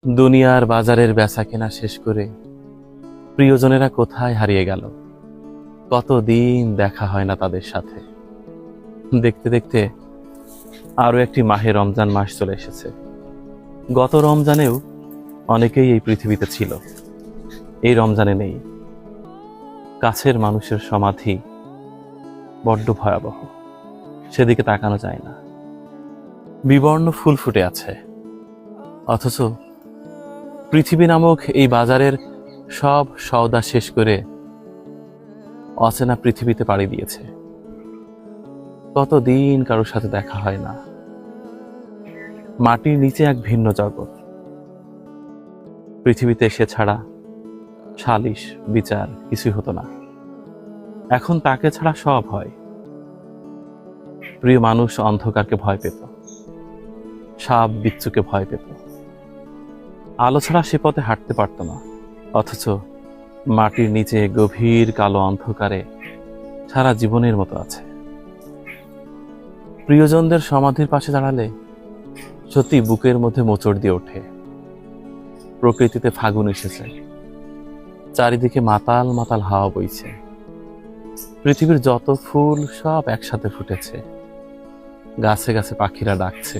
দুনিয়ার বাজারের বেচাকেনা শেষ করে প্রিয়জনেরা কোথায় হারিয়ে গেল। কতদিন দেখা হয় না তাদের সাথে। দেখতে দেখতে আরো একটি মাহে রমজান মাস চলে এসেছে। গত রমজানেও অনেকেই এই পৃথিবীতে ছিল, এই রমজানে নেই। কাছের মানুষের সমাধি বড্ড ভয়াবহ, সেদিকে তাকানো যায় না। বিবর্ণ ফুল ফুটে আছে, অথচ পৃথিবী নামক এই বাজারের সব সওদা শেষ করে অচেনা পৃথিবীতে পাড়ি দিয়েছে। কতদিন কারোর সাথে দেখা হয় না। মাটির নিচে এক ভিন্ন জগৎ। পৃথিবীতে এসে ছাড়া সালিশ বিচার কিছুই হতো না। এখন তাকে ছাড়া সব হয়। প্রিয় মানুষ অন্ধকারকে ভয় পেত, সাপ বিচ্ছুকে ভয় পেত। আলো ছাড়া সে পথে হাঁটতে পারত না। অথচ মাটির নিচে গভীর কালো অন্ধকারে সারা জীবনের মতো আছে। প্রিয়জনদের সমাধির পাশে দাঁড়ালে সত্যি বুকের মধ্যে মোচড় দিয়ে ওঠে। প্রকৃতিতে ফাগুন এসেছে, চারিদিকে মাতাল মাতাল হাওয়া বইছে। পৃথিবীর যত ফুল সব একসাথে ফুটেছে, গাছে গাছে পাখিরা ডাকছে।